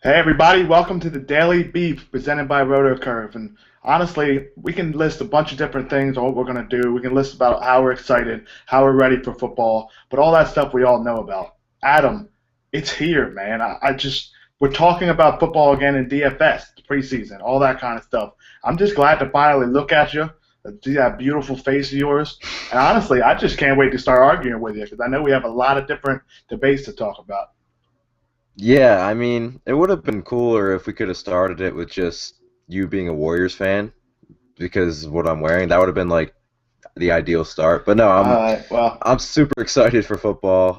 Hey everybody, welcome to the Daily Beef presented by RotoCurve. And honestly, we can list a bunch of different things on what we're going to do. We can list about how we're excited, how we're ready for football, but all that stuff we all know about. Adam, it's here, man. We're talking about football again in DFS, the preseason, all that kind of stuff. I'm just glad to finally look at you, see that beautiful face of yours. And honestly, I just can't wait to start arguing with you because I know we have a lot of different debates to talk about. Yeah, I mean, it would have been cooler if we could have started it with just you being a Warriors fan because of what I'm wearing. That would have been like the ideal start. But no, All I'm right, well. I'm super excited for football.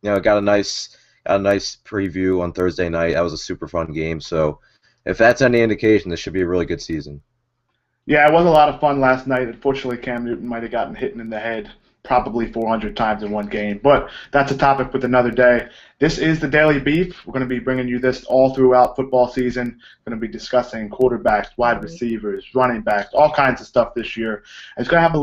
Got a nice preview on Thursday night. That was a super fun game. So if that's any indication, this should be a really good season. Yeah, it was a lot of fun last night. Unfortunately, Cam Newton might have gotten hit in the head probably 400 times in one game, but that's a topic for another day. This is the Daily Beef. We're going to be bringing you this all throughout football season. We're going to be discussing quarterbacks, wide receivers, running backs, all kinds of stuff this year. And it's going to have a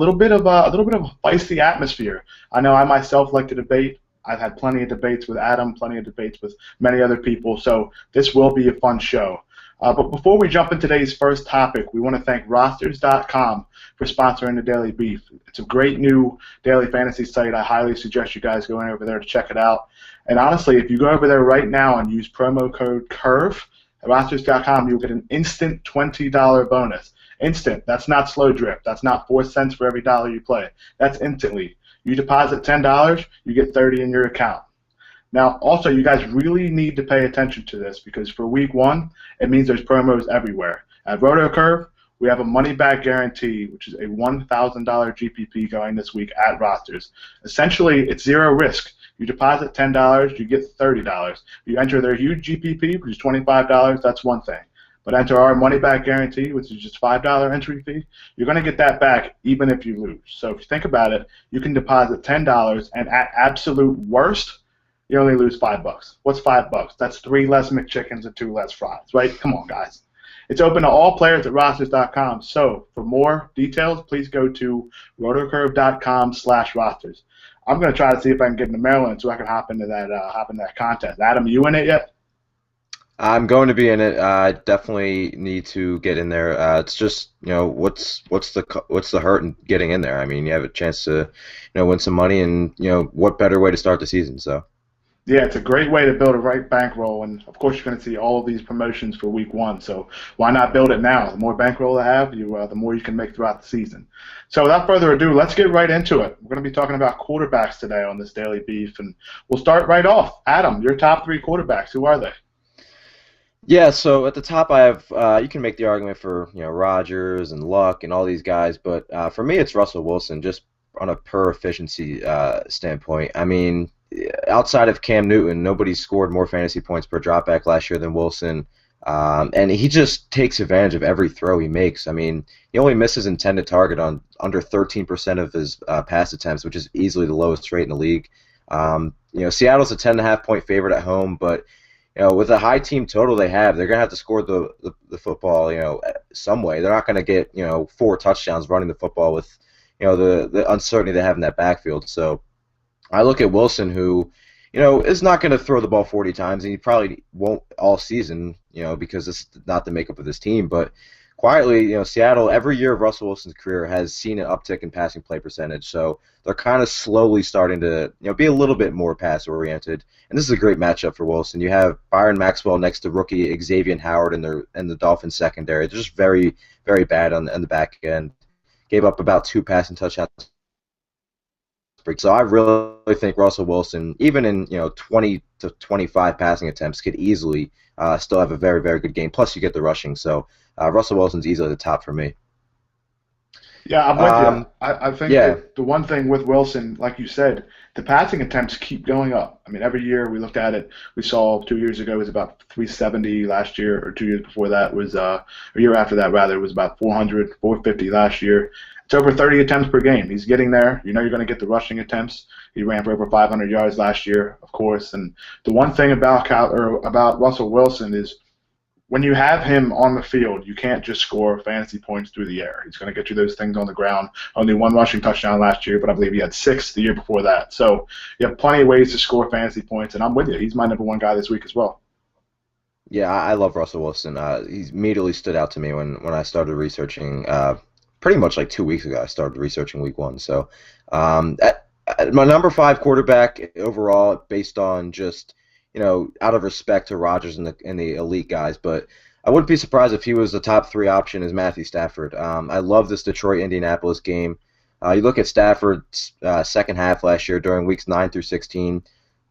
feisty atmosphere. I know I myself like to debate. I've had plenty of debates with Adam, plenty of debates with many other people, so this will be a fun show. But before we jump into today's first topic, we want to thank Rosters.com for sponsoring the Daily Beef. It's a great new daily fantasy site. I highly suggest you guys going over there to check it out. And honestly, if you go over there right now and use promo code CURVE at Rosters.com, you'll get an instant $20 bonus. Instant. That's not slow drip. That's not 4 cents for every dollar you play. That's instantly. You deposit $10, you get 30 in your account. Now, also, you guys really need to pay attention to this because for week one, it means there's promos everywhere. At RotoCurve, we have a money-back guarantee, which is a $1,000 GPP going this week at Rosters. Essentially, it's zero risk. You deposit $10, you get $30. You enter their huge GPP, which is $25, that's one thing. But enter our money-back guarantee, which is just $5 entry fee, you're going to get that back even if you lose. So if you think about it, you can deposit $10, and at absolute worst, you only lose $5. What's $5? That's 3 less McChickens and 2 less fries, right? Come on, guys. It's open to all players at rosters.com. So for more details, please go to rotocurve.com/rosters. I'm going to try to see if I can get into Maryland so I can hop into that contest. Adam, you in it yet? I'm going to be in it. I definitely need to get in there. It's just, what's the hurt in getting in there? I mean, you have a chance to, win some money, and what better way to start the season? So. Yeah, it's a great way to build a right bankroll, and of course you're going to see all of these promotions for week one. So why not build it now? The more bankroll you have, the more you can make throughout the season. So without further ado, let's get right into it. We're going to be talking about quarterbacks today on this Daily Beef, and we'll start right off. Adam, your top 3 quarterbacks, who are they? Yeah, so at the top I have you can make the argument for Rodgers and Luck and all these guys, but for me it's Russell Wilson just on a per efficiency standpoint. I mean, outside of Cam Newton, nobody scored more fantasy points per dropback last year than Wilson, and he just takes advantage of every throw he makes. I mean, he only misses intended target on under 13% of his pass attempts, which is easily the lowest rate in the league. Seattle's a 10.5-point favorite at home, but with a high team total they have, they're going to have to score the football, some way. They're not going to get, 4 touchdowns running the football with, the uncertainty they have in that backfield. So I look at Wilson, who, is not going to throw the ball 40 times, and he probably won't all season, because it's not the makeup of this team. But quietly, Seattle, every year of Russell Wilson's career has seen an uptick in passing play percentage. So they're kind of slowly starting to, be a little bit more pass-oriented. And this is a great matchup for Wilson. You have Byron Maxwell next to rookie Xavier Howard in the Dolphins secondary. They're just very, very bad on the back end. Gave up about 2 passing touchdowns. So I really think Russell Wilson, even in 20 to 25 passing attempts, could easily still have a very, very good game. Plus, you get the rushing. So Russell Wilson's easily the top for me. Yeah, I'm with you. I think Yeah. that the one thing with Wilson, like you said, the passing attempts keep going up. I mean, every year we looked at it, we saw 2 years ago it was about 370 last year, or 2 years before that was, a year after that rather, it was about 400, 450 last year. It's over 30 attempts per game. He's getting there. You're going to get the rushing attempts. He ran for over 500 yards last year, of course. And the one thing about Russell Wilson is when you have him on the field, you can't just score fantasy points through the air. He's going to get you those things on the ground. Only 1 rushing touchdown last year, but I believe he had 6 the year before that. So you have plenty of ways to score fantasy points, and I'm with you. He's my number 1 guy this week as well. Yeah, I love Russell Wilson. He's immediately stood out to me when I started researching. Pretty much like 2 weeks ago, I started researching Week 1. So, at my number five quarterback overall, based on just out of respect to Rodgers and the elite guys, but I wouldn't be surprised if he was the top three option is Matthew Stafford. I love this Detroit Indianapolis game. You look at Stafford's second half last year during weeks 9 through 16,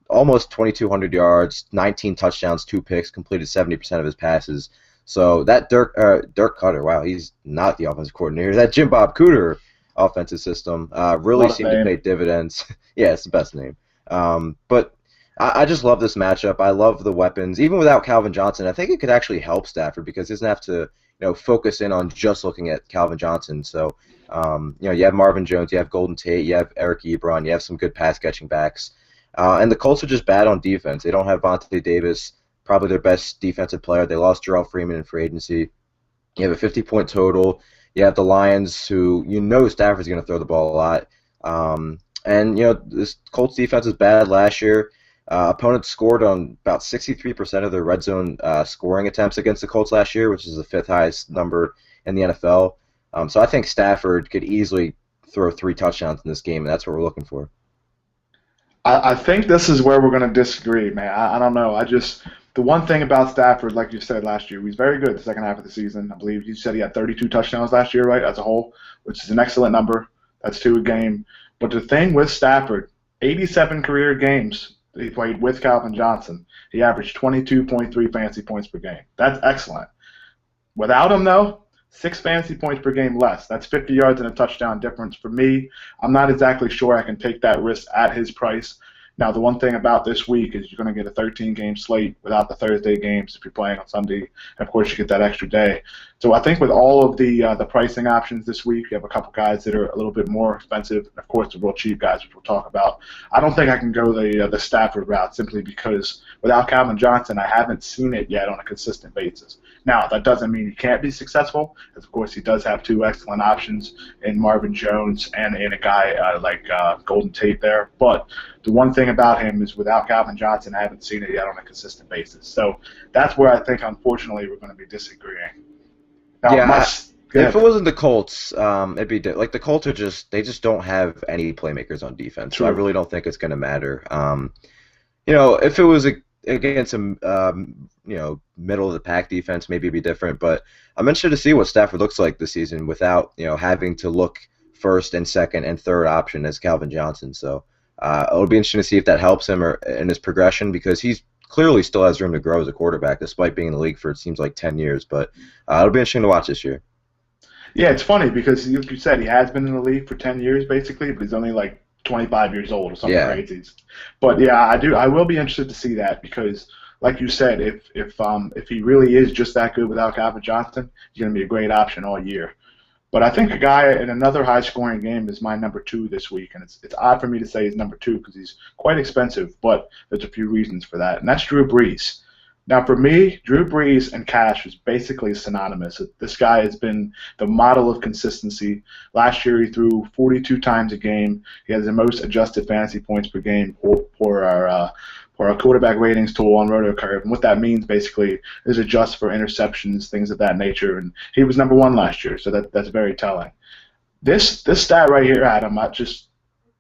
almost 2,200 yards, 19 touchdowns, 2 picks, completed 70% of his passes. So that Dirk Cutter, wow, he's not the offensive coordinator. That Jim Bob Cooter offensive system really What a seemed to pay name. dividends. Yeah, it's the best name. But I just love this matchup. I love the weapons. Even without Calvin Johnson, I think it could actually help Stafford because he doesn't have to focus in on just looking at Calvin Johnson. So you have Marvin Jones, you have Golden Tate, you have Eric Ebron, you have some good pass catching backs. And the Colts are just bad on defense. They don't have Vontae Davis, probably their best defensive player. They lost Jarrell Freeman in free agency. You have a 50-point total. You have the Lions, who Stafford's going to throw the ball a lot. And this Colts defense was bad last year. Opponents scored on about 63% of their red zone scoring attempts against the Colts last year, which is the fifth highest number in the NFL. So I think Stafford could easily throw 3 touchdowns in this game, and that's what we're looking for. I think this is where we're going to disagree, man. I don't know. The one thing about Stafford, like you said last year, he's very good the second half of the season. I believe you said he had 32 touchdowns last year, right, as a whole, which is an excellent number. That's 2 a game. But the thing with Stafford, 87 career games that he played with Calvin Johnson, he averaged 22.3 fantasy points per game. That's excellent. Without him, though, 6 fantasy points per game less. That's 50 yards and a touchdown difference. For me, I'm not exactly sure I can take that risk at his price. Now, the one thing about this week is you're going to get a 13-game slate without the Thursday games if you're playing on Sunday. And, of course, you get that extra day. So I think with all of the pricing options this week, you have a couple guys that are a little bit more expensive, and, of course, the real cheap guys, which we'll talk about. I don't think I can go the Stafford route simply because without Calvin Johnson, I haven't seen it yet on a consistent basis. Now, that doesn't mean he can't be successful, as, of course, he does have 2 excellent options in Marvin Jones and in a guy like Golden Tate there. But the one thing about him is without Calvin Johnson, I haven't seen it yet on a consistent basis. So that's where I think, unfortunately, we're going to be disagreeing. Now, Yeah, if good. it wasn't the Colts, it'd be like the Colts they just don't have any playmakers on defense, so I True. really don't think it's going to matter. If it was against some middle of the pack defense, maybe it'd be different. But I'm interested to see what Stafford looks like this season without having to look first and second and third option as Calvin Johnson. So it'll be interesting to see if that helps him or in his progression because he's clearly still has room to grow as a quarterback despite being in the league for it seems like 10 years. But it'll be interesting to watch this year. Yeah, it's funny because, like you said, he has been in the league for 10 years, basically, but he's only like 25 years old or something Yeah. crazy. But, yeah, I will be interested to see that because, like you said, if he really is just that good without Calvin Johnson, he's going to be a great option all year. But I think a guy in another high-scoring game is my number 2 this week, and it's odd for me to say he's number 2 because he's quite expensive, but there's a few reasons for that, and that's Drew Brees. Now, for me, Drew Brees and Cash is basically synonymous. This guy has been the model of consistency. Last year, he threw 42 times a game. He has the most adjusted fantasy points per game for our quarterback ratings tool on RotoCurve. And what that means, basically, is adjust for interceptions, things of that nature. And he was number 1 last year, so that's very telling. This stat right here, Adam, just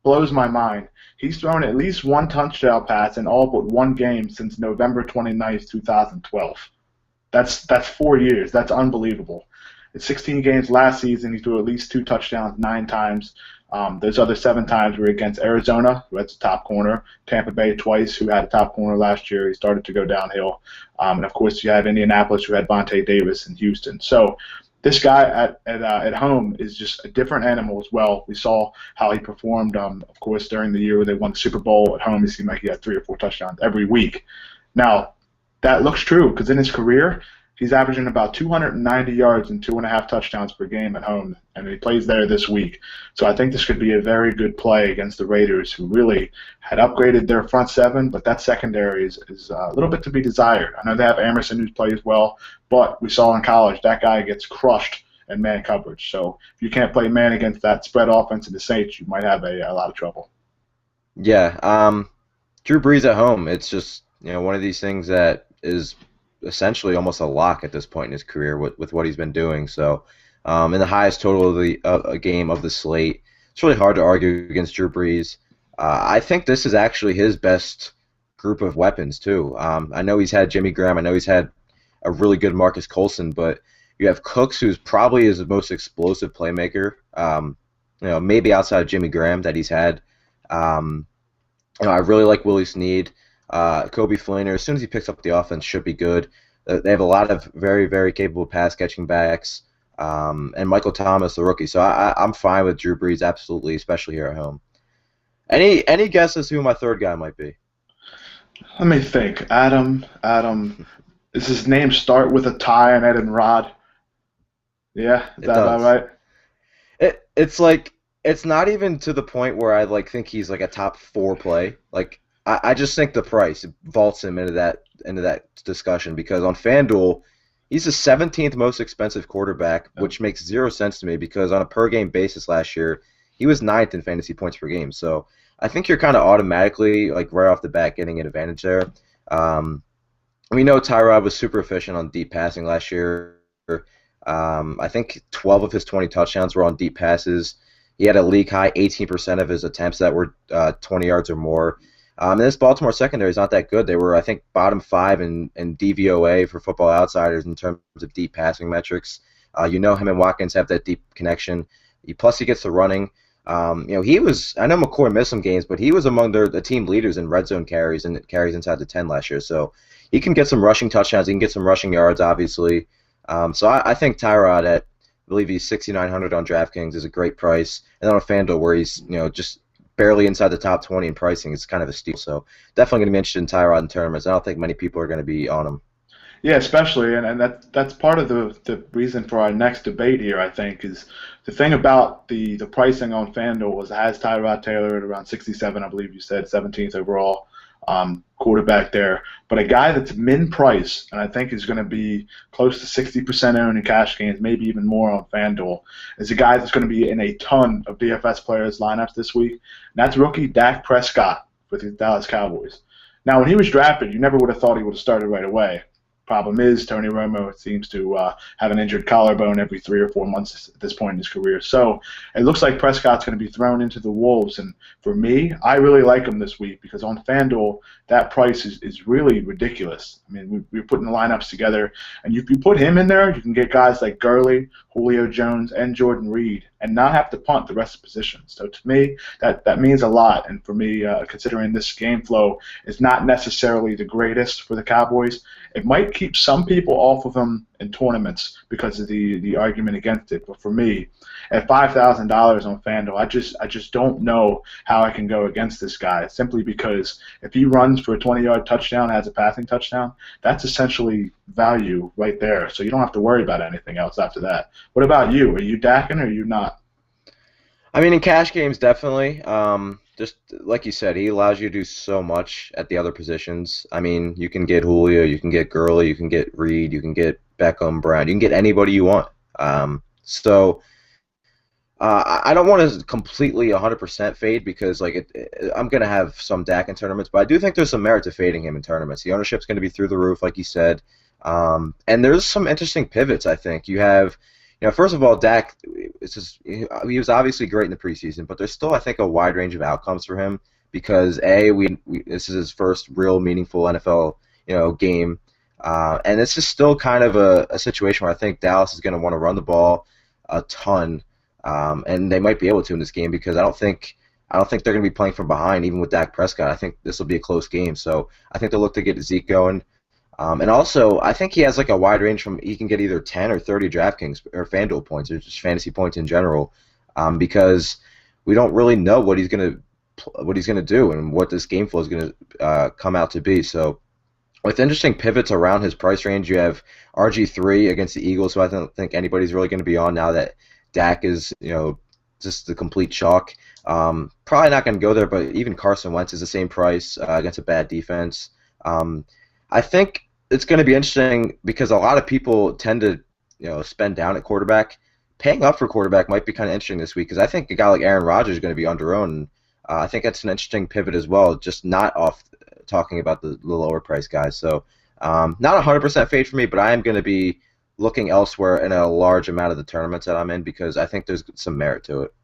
blows my mind. He's thrown at least 1 touchdown pass in all but 1 game since November 29th, 2012. That's 4 years. That's unbelievable. In 16 games last season, he threw at least 2 touchdowns 9 times. Those other 7 times were against Arizona, who had the top corner, Tampa Bay twice, who had a top corner last year. He started to go downhill. And, of course, you have Indianapolis, who had Vontae Davis, and Houston. So this guy at home is just a different animal as well. We saw how he performed, of course, during the year where they won the Super Bowl at home. It seemed like he had 3 or 4 touchdowns every week. Now, that looks true because in his career, he's averaging about 290 yards and 2.5 touchdowns per game at home, and he plays there this week. So I think this could be a very good play against the Raiders, who really had upgraded their front 7, but that secondary is a little bit to be desired. I know they have Emerson who plays well, but we saw in college that guy gets crushed in man coverage. So if you can't play man against that spread offense in the Saints, you might have a lot of trouble. Yeah. Drew Brees at home, it's just one of these things that is essentially almost a lock at this point in his career with what he's been doing. So, in the highest total of the a game of the slate, it's really hard to argue against Drew Brees. I think this is actually his best group of weapons too. I know he's had Jimmy Graham. I know he's had a really good Marcus Colson, but you have Cooks, who's probably his most explosive playmaker. Maybe outside of Jimmy Graham that he's had. I really like Willie Snead. Kobe Fleener, as soon as he picks up the offense, should be good. They have a lot of very, very capable pass catching backs. And Michael Thomas, the rookie. So I'm fine with Drew Brees, absolutely, especially here at home. Any guesses who my third guy might be? Let me think. Adam. Does his name start with a tie on Ed and Rod? Yeah, is that about right? It's not even to the point where I think he's like a top 4 play. I just think the price vaults him into that discussion, because on FanDuel he's the 17th most expensive quarterback, which makes zero sense to me because on a per game basis last year he was 9th in fantasy points per game. So I think you're kind of automatically right off the bat getting an advantage there. We know Tyrod was super efficient on deep passing last year. I think 12 of his 20 touchdowns were on deep passes. He had a league high 18% of his attempts that were 20 yards or more. And this Baltimore secondary is not that good. They were, I think, bottom 5 in DVOA for Football Outsiders in terms of deep passing metrics. Him and Watkins have that deep connection. Plus, he gets the running. He was. I know McCoy missed some games, but he was among the team leaders in red zone carries and carries inside the 10 last year. So he can get some rushing touchdowns. He can get some rushing yards, obviously. So I think Tyrod at, I believe he's 6,900 on DraftKings is a great price, and then on FanDuel where he's just barely inside the top 20 in pricing, it's kind of a steal. So definitely going to be interested in Tyrod in tournaments. I don't think many people are going to be on him. Yeah, especially, and that's part of the reason for our next debate here, I think, is the thing about the pricing on FanDuel was it has Tyrod Taylor at around 67, I believe you said, 17th overall quarterback there. But a guy that's min price, and I think is going to be close to 60% owned in cash games, maybe even more on FanDuel, is a guy that's going to be in a ton of DFS players' lineups this week, and that's rookie Dak Prescott with the Dallas Cowboys. Now, when he was drafted, you never would have thought he would have started right away. Problem is, Tony Romo seems to have an injured collarbone every 3 or 4 months at this point in his career. So it looks like Prescott's going to be thrown into the wolves. And for me, I really like him this week because on FanDuel, that price is really ridiculous. I mean, we're putting the lineups together, and if you put him in there, you can get guys like Gurley, Julio Jones, and Jordan Reed, and not have to punt the rest of the positions. So to me, that means a lot. And for me, considering this game flow is not necessarily the greatest for the Cowboys, it might keep some people off of them in tournaments because of the argument against it. But for me, at $5,000 on FanDuel, I just don't know how I can go against this guy, simply because if he runs for a 20-yard touchdown, has a passing touchdown, that's essentially value right there. So you don't have to worry about anything else after that. What about you? Are you Dakin or are you not? I mean, in cash games, definitely. Just like you said, he allows you to do so much at the other positions. I mean, you can get Julio, you can get Gurley, you can get Reed, you can get Beckham, Brown, you can get anybody you want. So I don't want to completely 100% fade because I'm going to have some Dak in tournaments, but I do think there's some merit to fading him in tournaments. The ownership's going to be through the roof, like you said. And there's some interesting pivots, I think. You have, first of all, Dak, he was obviously great in the preseason, but there's still, I think, a wide range of outcomes for him because, this is his first real meaningful NFL, game. And it's just still kind of a situation where I think Dallas is going to want to run the ball a ton, and they might be able to in this game because I don't think they're going to be playing from behind, even with Dak Prescott. I think this will be a close game, so I think they'll look to get Zeke going. And also, I think he has a wide range he can get either 10 or 30 DraftKings or FanDuel points or just fantasy points in general, because we don't really know what he's going to do and what this game flow is going to come out to be. So with interesting pivots around his price range, you have RG3 against the Eagles, who I don't think anybody's really going to be on now that Dak is, just the complete chalk. Probably not going to go there, but even Carson Wentz is the same price against a bad defense. I think it's going to be interesting because a lot of people tend to, spend down at quarterback. Paying up for quarterback might be kind of interesting this week because I think a guy like Aaron Rodgers is going to be under-owned. I think that's an interesting pivot as well, just not off talking about the lower price guys. So Not 100% fade for me, but I am going to be looking elsewhere in a large amount of the tournaments that I'm in because I think there's some merit to it.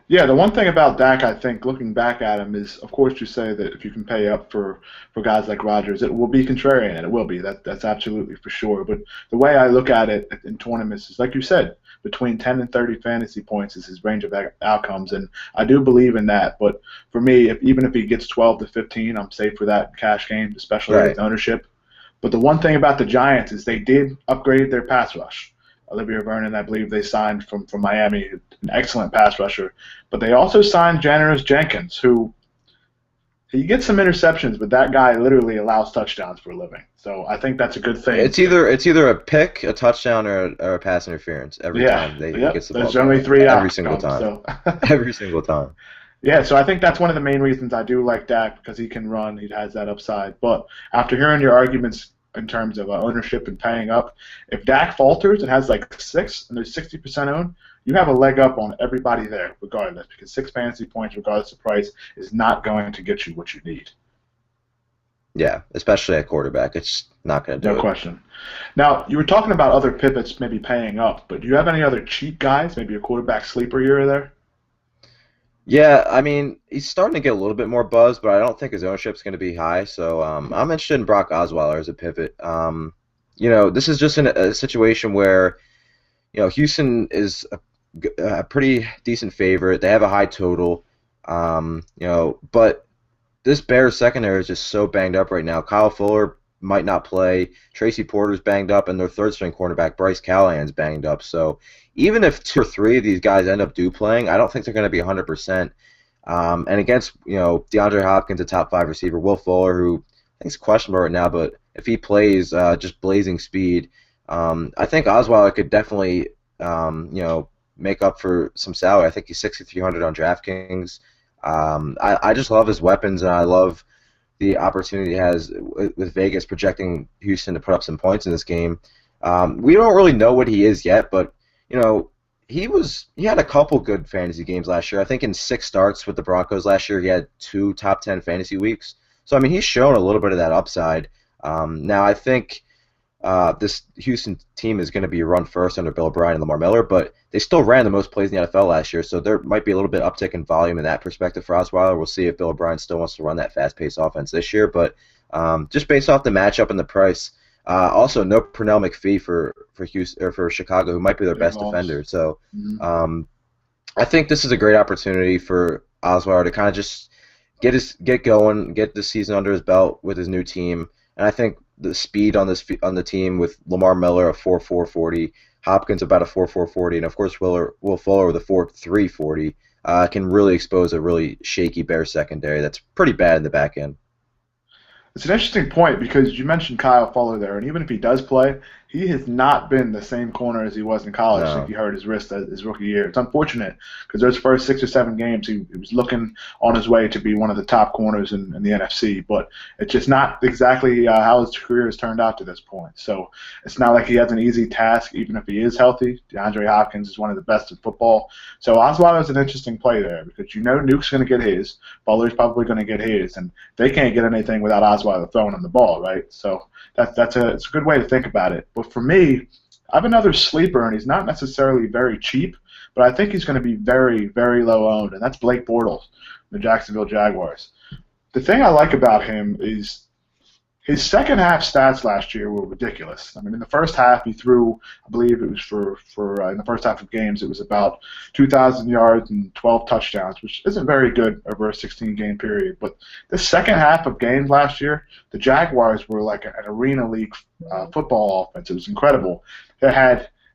Yeah, the one thing about Dak, I think, looking back at him, is of course you say that if you can pay up for guys like Rodgers, it will be contrarian, and it will be. That's absolutely for sure. But the way I look at it in tournaments is, like you said, between 10 and 30 fantasy points is his range of outcomes, and I do believe in that. But for me, even if he gets 12 to 15, I'm safe for that cash game, especially Right. with ownership. But the one thing about the Giants is they did upgrade their pass rush. Olivia Vernon, I believe they signed from Miami, an excellent pass rusher. But they also signed Janoris Jenkins, who he gets some interceptions, but that guy literally allows touchdowns for a living. So I think that's a good thing. It's either a pick, a touchdown, or a pass interference every Yeah, time he yep. gets the ball. There's only three Every single outcomes. time. So Every single time. yeah, so I think that's one of the main reasons I do like Dak because he can run, he has that upside. But after hearing your arguments in terms of ownership and paying up, if Dak falters and has like six and there's 60% owned, you have a leg up on everybody there, regardless, because 6 fantasy points, regardless of price, is not going to get you what you need. Yeah, especially at quarterback. It's not going to No do it. question. Now, you were talking about other pivots maybe paying up, but do you have any other cheap guys, maybe a quarterback sleeper here or there? Yeah, I mean, he's starting to get a little bit more buzz, but I don't think his ownership's going to be high. So I'm interested in Brock Osweiler as a pivot. This is just a situation where Houston is a pretty decent favorite. They have a high total, but this Bears secondary is just so banged up right now. Kyle Fuller might not play. Tracy Porter's banged up, and their third string cornerback Bryce Callahan's banged up. So even if two or three of these guys end up playing, I don't think they're going to be 100%. And against DeAndre Hopkins, a top 5 receiver, Will Fuller, who I think is questionable right now, but if he plays just blazing speed, I think Osweiler could definitely make up for some salary. I think he's 6,300 on DraftKings. I just love his weapons, and I love the opportunity he has with Vegas projecting Houston to put up some points in this game. We don't really know what he is yet, but he had a couple good fantasy games last year. I think in 6 starts with the Broncos last year, he had 2 top 10 fantasy weeks. So I mean, he's shown a little bit of that upside. Now I think this Houston team is going to be run first under Bill O'Brien and Lamar Miller, but they still ran the most plays in the NFL last year, so there might be a little bit uptick in volume in that perspective for Osweiler. We'll see if Bill O'Brien still wants to run that fast-paced offense this year, but just based off the matchup and the price, also no Pernell McPhee for Houston or for Chicago, who might be their best defender. So I think this is a great opportunity for Osweiler to kind of just get going, get the season under his belt with his new team, and I think the speed on the team with Lamar Miller a 4.440, Hopkins about a 4.440, and of course Will Fuller with a 4.340 can really expose a really shaky Bears secondary that's pretty bad in the back end. It's an interesting point because you mentioned Kyle Fuller there, and even if he does play, he has not been the same corner as he was in college. I think he hurt his wrist his rookie year. It's unfortunate because those first 6 or 7 games, he was looking on his way to be one of the top corners in the NFC, but it's just not exactly how his career has turned out to this point. So it's not like he has an easy task, even if he is healthy. DeAndre Hopkins is one of the best in football. So Osweiler is an interesting play there because Nuke's going to get his, Fuller's probably going to get his, and they can't get anything without Osweiler throwing him the ball, right? So it's a good way to think about it. But for me, I have another sleeper, and he's not necessarily very cheap, but I think he's going to be very, very low owned, and that's Blake Bortles, the Jacksonville Jaguars. The thing I like about him is his second half stats last year were ridiculous. I mean, in the first half, he threw, I believe it was for in the first half of games, it was about 2,000 yards and 12 touchdowns, which isn't very good over a 16-game period. But the second half of games last year, the Jaguars were like an arena league football offense. It was incredible.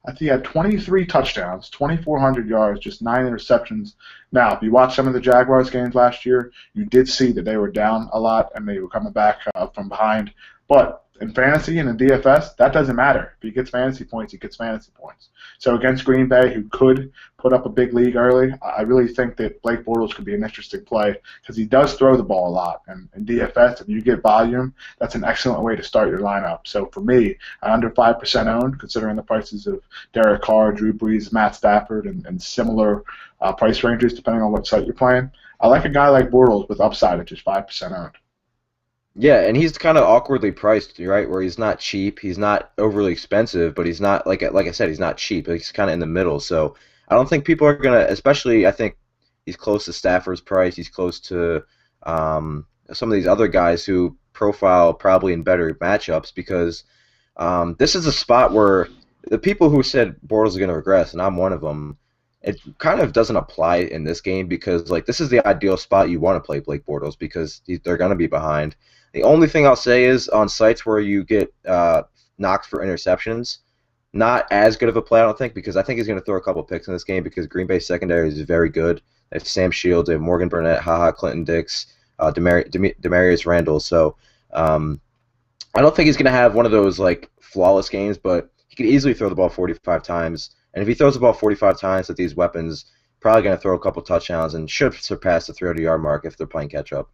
I think he had 23 touchdowns, 2,400 yards, just 9 interceptions. Now, if you watch some of the Jaguars games last year, you did see that they were down a lot and they were coming back from behind. But in fantasy and in DFS, that doesn't matter. If he gets fantasy points, he gets fantasy points. So against Green Bay, who could put up a big lead early, I really think that Blake Bortles could be an interesting play because he does throw the ball a lot. And in DFS, if you get volume, that's an excellent way to start your lineup. So for me, under 5% owned, considering the prices of Derek Carr, Drew Brees, Matt Stafford, and similar price ranges depending on what site you're playing, I like a guy like Bortles with upside at just 5% owned. Yeah, and he's kind of awkwardly priced, right? Where he's not cheap, he's not overly expensive, but he's not like I said, he's not cheap. He's kind of in the middle. So I don't think people are gonna, especially I think he's close to Stafford's price. He's close to some of these other guys who profile probably in better matchups because this is a spot where the people who said Bortles is going to regress, and I'm one of them, it kind of doesn't apply in this game because like this is the ideal spot you want to play Blake Bortles because they're going to be behind. The only thing I'll say is on sites where you get knocked for interceptions, not as good of a play I don't think because I think he's going to throw a couple picks in this game because Green Bay's secondary is very good. They have Sam Shields, they have Morgan Burnett, HaHa Clinton Dix, Demarius Randall. So I don't think he's going to have one of those like flawless games, but he could easily throw the ball 45 times. And if he throws the ball 45 times with these weapons, probably going to throw a couple touchdowns and should surpass the 300-yard mark if they're playing catch up.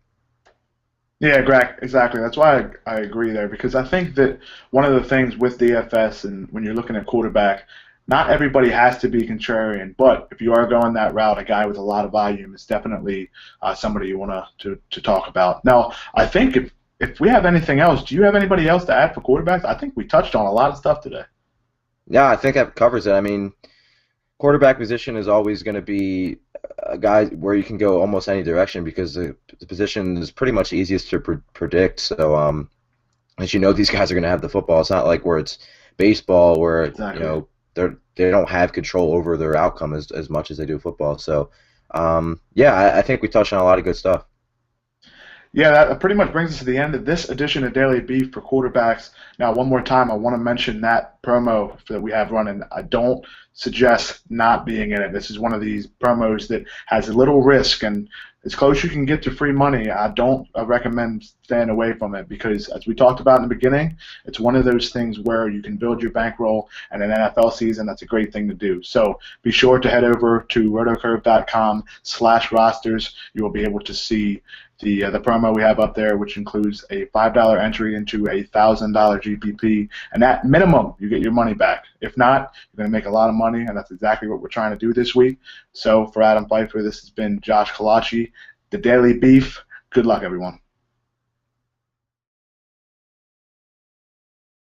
Yeah, Greg, exactly. That's why I agree there because I think that one of the things with DFS and when you're looking at quarterback, not everybody has to be contrarian, but if you are going that route, a guy with a lot of volume is definitely somebody you want to talk about. Now, I think if we have anything else, do you have anybody else to add for quarterbacks? I think we touched on a lot of stuff today. Yeah, I think that covers it. I mean, quarterback position is always going to be a guy where you can go almost any direction because the position is pretty much easiest to predict. So, as you know, these guys are going to have the football. It's not like where it's baseball where Exactly. they don't have control over their outcome as much as they do football. So, yeah, I think we touched on a lot of good stuff. Yeah, that pretty much brings us to the end of this edition of Daily Beef for quarterbacks. Now, one more time, I want to mention that promo that we have running. I don't suggest not being in it. This is one of these promos that has a little risk, and as close you can get to free money, I don't recommend staying away from it because, as we talked about in the beginning, it's one of those things where you can build your bankroll, and in an NFL season, that's a great thing to do. So be sure to head over to rotocurve.com/rosters. You will be able to see the promo we have up there, which includes a $5 entry into a $1,000 GPP, and at minimum, you get your money back. If not, you're going to make a lot of money, and that's exactly what we're trying to do this week. So for Adam Pfeiffer, this has been Josh Kalachi, the Daily Beef. Good luck, everyone.